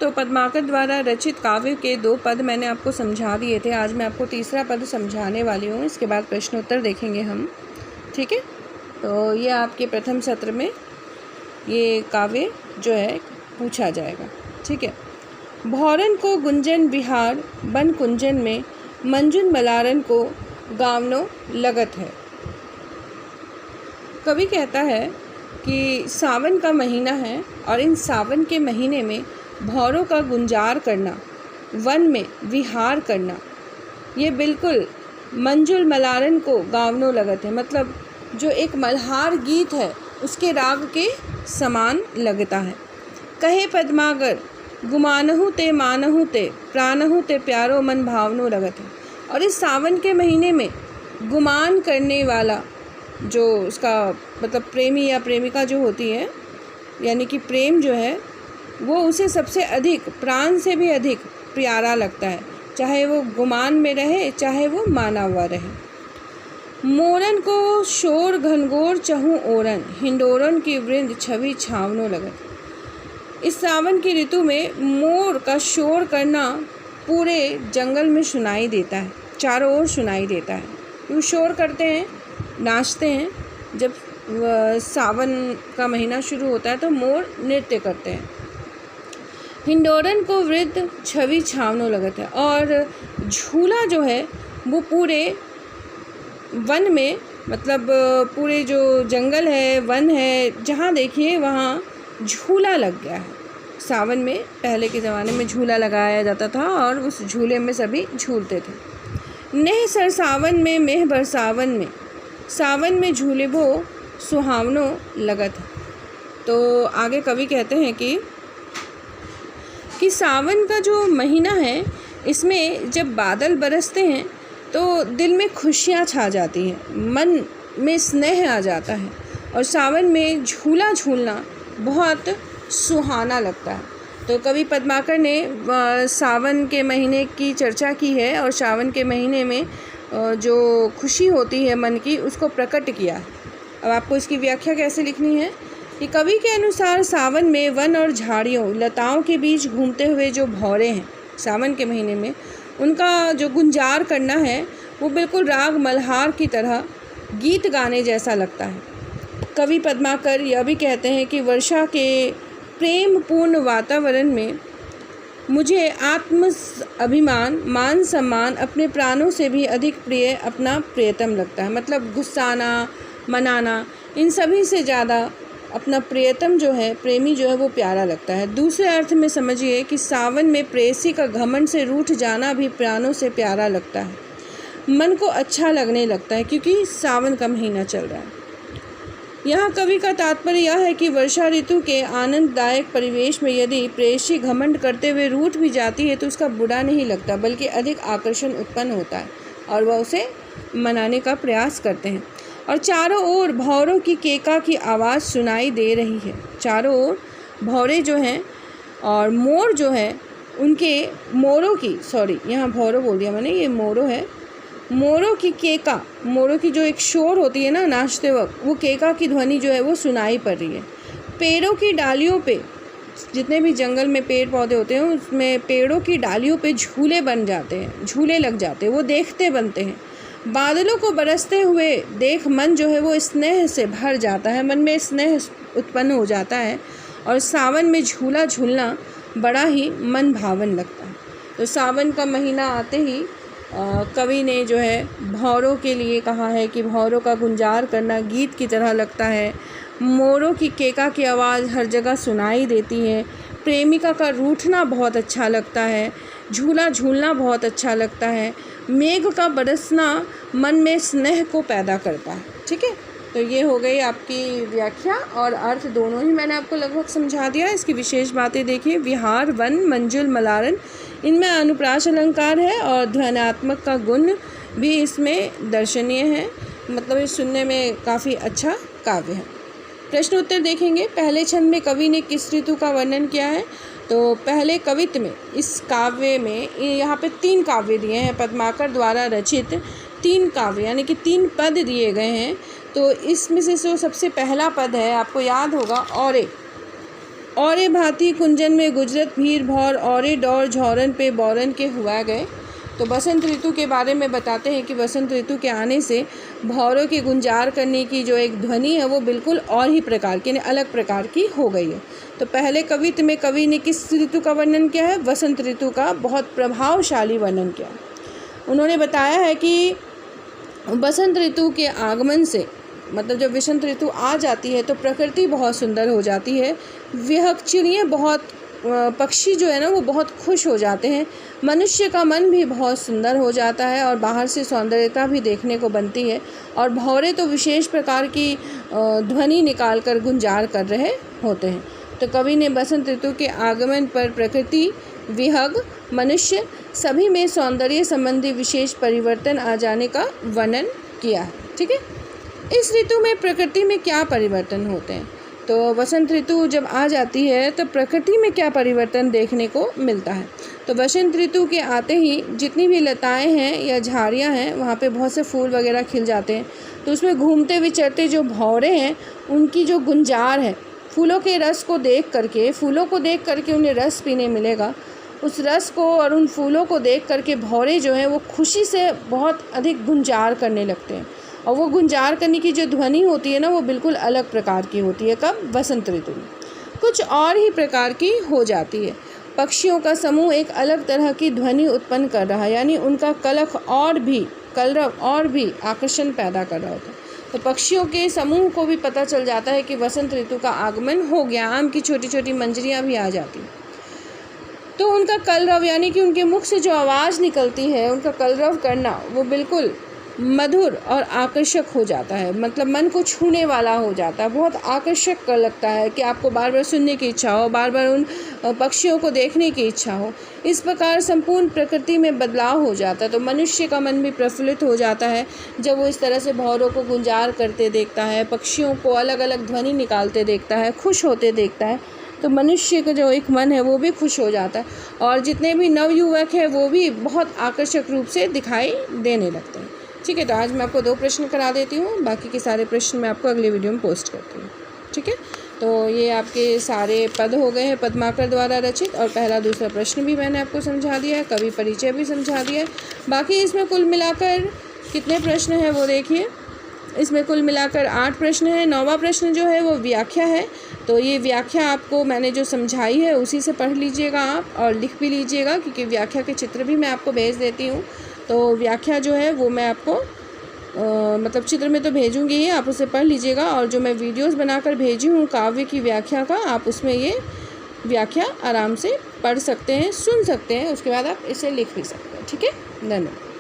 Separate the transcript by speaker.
Speaker 1: तो पद्माकर द्वारा रचित काव्य के 2 पद मैंने आपको समझा दिए थे। आज मैं आपको तीसरा पद समझाने वाली हूँ। इसके बाद प्रश्नोत्तर देखेंगे हम, ठीक है। तो ये आपके प्रथम सत्र में ये काव्य जो है पूछा जाएगा, ठीक है। भौरन को गुंजन बिहार बन कुंजन में, मंजुन मलारन को गावनो लगत है। कवि कहता है कि सावन का महीना है और इन सावन के महीने में भौरों का गुंजार करना, वन में विहार करना, ये बिल्कुल मंजुल मलारन को गावनो लगत है, मतलब जो एक मल्हार गीत है उसके राग के समान लगता है। कहे पद्माकर गुमानहु ते मानहु ते, प्राणहु ते प्यारो मन भावनो लगत है। और इस सावन के महीने में गुमान करने वाला जो उसका मतलब प्रेमी या प्रेमिका जो होती है, यानी कि प्रेम जो है वो उसे सबसे अधिक, प्राण से भी अधिक प्यारा लगता है, चाहे वो गुमान में रहे चाहे वो माना हुआ रहे। मोरन को शोर घनघोर चहु ओरन, हिंडोरन की वृंद छवि छावनो लगत। इस सावन की ऋतु में मोर का शोर करना पूरे जंगल में सुनाई देता है, चारों ओर सुनाई देता है। वो शोर करते हैं, नाचते हैं। जब सावन का महीना शुरू होता है तो मोर नृत्य करते हैं। हिंडोरन को वृद्ध छवि छावनो लगत है। और झूला जो है वो पूरे वन में, मतलब पूरे जो जंगल है, वन है, जहाँ देखिए वहाँ झूला लग गया है। सावन में पहले के ज़माने में झूला लगाया जाता था और उस झूले में सभी झूलते थे। नेह सर सावन में मेह बरसावन में, सावन में झूले वो सुहावनो लगत है। तो आगे कवि कहते हैं कि सावन का जो महीना है इसमें जब बादल बरसते हैं तो दिल में खुशियाँ छा जाती हैं, मन में स्नेह आ जाता है और सावन में झूला झूलना बहुत सुहाना लगता है। तो कवि पद्माकर ने सावन के महीने की चर्चा की है और सावन के महीने में जो खुशी होती है मन की उसको प्रकट किया है। अब आपको इसकी व्याख्या कैसे लिखनी है कि कवि के अनुसार सावन में वन और झाड़ियों लताओं के बीच घूमते हुए जो भौरे हैं सावन के महीने में, उनका जो गुंजार करना है वो बिल्कुल राग मल्हार की तरह गीत गाने जैसा लगता है। कवि पद्माकर यह भी कहते हैं कि वर्षा के प्रेम पूर्ण वातावरण में मुझे आत्म अभिमान, मान सम्मान अपने प्राणों से भी अधिक प्रिय अपना प्रियतम लगता है। मतलब गुस्साना, मनाना, इन सभी से ज़्यादा अपना प्रियतम जो है, प्रेमी जो है वो प्यारा लगता है। दूसरे अर्थ में समझिए कि सावन में प्रेयसी का घमंड से रूठ जाना भी प्राणों से प्यारा लगता है, मन को अच्छा लगने लगता है, क्योंकि सावन का महीना चल रहा है। यहाँ कवि का तात्पर्य यह है कि वर्षा ऋतु के आनंददायक परिवेश में यदि प्रेयसी घमंड करते हुए रूठ भी जाती है तो उसका बुरा नहीं लगता, बल्कि अधिक आकर्षण उत्पन्न होता है और वह उसे मनाने का प्रयास करते हैं। और चारों ओर भौरों की केका की आवाज़ सुनाई दे रही है। चारों ओर भौरे जो हैं और मोर जो है उनके मोरों की, सॉरी यहाँ भौरों बोल दिया मैंने, ये मोरों है। मोरों की केका, मोरों की जो एक शोर होती है ना नाचते वक्त, वो केका की ध्वनि जो है वो सुनाई पड़ रही है। पेड़ों की डालियों पे, जितने भी जंगल में पेड़ पौधे होते हैं उसमें पेड़ों की डालियों पे झूले बन जाते हैं, झूले लग जाते हैं, वो देखते बनते हैं। बादलों को बरसते हुए देख मन जो है वो स्नेह से भर जाता है, मन में स्नेह उत्पन्न हो जाता है और सावन में झूला झूलना बड़ा ही मन भावन लगता है। तो सावन का महीना आते ही कवि ने जो है भौरों के लिए कहा है कि भौरों का गुंजार करना गीत की तरह लगता है, मोरों की केका की आवाज़ हर जगह सुनाई देती है, प्रेमिका का रूठना बहुत अच्छा लगता है, झूला झूलना बहुत अच्छा लगता है, मेघ का बरसना मन में स्नेह को पैदा करता है। ठीक है, तो ये हो गई आपकी व्याख्या और अर्थ दोनों ही मैंने आपको लगभग समझा दिया। इसकी विशेष बातें देखिए, विहार, वन, मंजुल, मलारन, इनमें अनुप्रास अलंकार है और ध्वन्यात्मक का गुण भी इसमें दर्शनीय है, मतलब ये सुनने में काफ़ी अच्छा काव्य है। प्रश्न उत्तर देखेंगे। पहले छंद में कवि ने किस ऋतु का वर्णन किया है? तो पहले कवित्व में इस काव्य में यहाँ पे 3 काव्य दिए हैं, पद्माकर द्वारा रचित 3 काव्य, यानी कि 3 पद दिए गए हैं। तो इसमें से जो सबसे पहला पद है आपको याद होगा, औरे भांति कुंजन में गुजरत भीड़ भौर, औरे डौर झौरन पे बौरन के हुआ गए। तो बसंत ऋतु के बारे में बताते हैं कि बसंत ऋतु के आने से भौरों के गुंजार करने की जो एक ध्वनि है वो बिल्कुल और ही प्रकार की, यानी अलग प्रकार की हो गई है। तो पहले कवित्व में कवि ने किस ऋतु का वर्णन किया है? वसंत ऋतु का बहुत प्रभावशाली वर्णन किया। उन्होंने बताया है कि बसंत ऋतु के आगमन से, मतलब जब वसंत ऋतु आ जाती है तो प्रकृति बहुत सुंदर हो जाती है। विहग चिड़ियाँ बहुत, पक्षी जो है ना वो बहुत खुश हो जाते हैं। मनुष्य का मन भी बहुत सुंदर हो जाता है और बाहर से सौंदर्यता भी देखने को बनती है। और भौरे तो विशेष प्रकार की ध्वनि निकाल कर गुंजार कर रहे होते हैं। तो कवि ने बसंत ऋतु के आगमन पर प्रकृति, विहग, मनुष्य सभी में सौंदर्य संबंधी विशेष परिवर्तन आ जाने का वर्णन किया है। ठीक है, इस ऋतु में प्रकृति में क्या परिवर्तन होते हैं? तो वसंत ऋतु जब आ जाती है तो प्रकृति में क्या परिवर्तन देखने को मिलता है? तो वसंत ऋतु के आते ही जितनी भी लताएं हैं या झाड़ियां हैं वहाँ पे बहुत से फूल वगैरह खिल जाते हैं। तो उसमें घूमते विचरते जो भौरे हैं उनकी जो गुंजार है, फूलों के रस को देख करके उन्हें रस पीने मिलेगा। उस रस को और उन फूलों को देख करके भौरे जो हैं वो खुशी से बहुत अधिक गुंजार करने लगते हैं। और वो गुंजार करने की जो ध्वनि होती है ना वो बिल्कुल अलग प्रकार की होती है। कब? वसंत ऋतु में कुछ और ही प्रकार की हो जाती है। पक्षियों का समूह एक अलग तरह की ध्वनि उत्पन्न कर रहा है, यानी उनका कलरव और भी आकर्षण पैदा कर रहा होता है। तो पक्षियों के समूह को भी पता चल जाता है कि वसंत ऋतु का आगमन हो गया। आम की छोटी छोटी मंजरियाँ भी आ जाती हैं। तो उनका कलरव, यानी कि उनके मुख से जो आवाज़ निकलती है, उनका कलरव करना वो बिल्कुल मधुर और आकर्षक हो जाता है, मतलब मन को छूने वाला हो जाता है। बहुत आकर्षक लगता है कि आपको बार बार सुनने की इच्छा हो, बार बार उन पक्षियों को देखने की इच्छा हो। इस प्रकार संपूर्ण प्रकृति में बदलाव हो जाता है। तो मनुष्य का मन भी प्रफुल्लित हो जाता है जब वो इस तरह से भौरों को गुंजार करते देखता है, पक्षियों को अलग अलग ध्वनि निकालते देखता है, खुश होते देखता है। तो मनुष्य का जो एक मन है वो भी खुश हो जाता है और जितने भी नवयुवक हैं वो भी बहुत आकर्षक रूप से दिखाई देने लगते हैं। ठीक है, तो आज मैं आपको 2 प्रश्न करा देती हूँ, बाकी के सारे प्रश्न मैं आपको अगले वीडियो में पोस्ट करती हूँ। ठीक है, तो ये आपके सारे पद हो गए हैं पद्माकर द्वारा रचित, और पहला दूसरा प्रश्न भी मैंने आपको समझा दिया है, कवि परिचय भी समझा दिया है। बाकी इसमें कुल मिलाकर कितने प्रश्न हैं वो देखिए। इसमें कुल मिलाकर 8 प्रश्न हैं। 9वां प्रश्न जो है वो व्याख्या है। तो ये व्याख्या आपको मैंने जो समझाई है उसी से पढ़ लीजिएगा आप, और लिख भी लीजिएगा, क्योंकि व्याख्या के चित्र भी मैं आपको भेज देती हूँ। तो व्याख्या जो है वो मैं आपको मतलब चित्र में तो भेजूँगी ही, आप उसे पढ़ लीजिएगा। और जो मैं वीडियोस बनाकर भेजी हूँ काव्य की व्याख्या का, आप उसमें ये व्याख्या आराम से पढ़ सकते हैं, सुन सकते हैं, उसके बाद आप इसे लिख भी सकते हैं। ठीक है, धन्यवाद।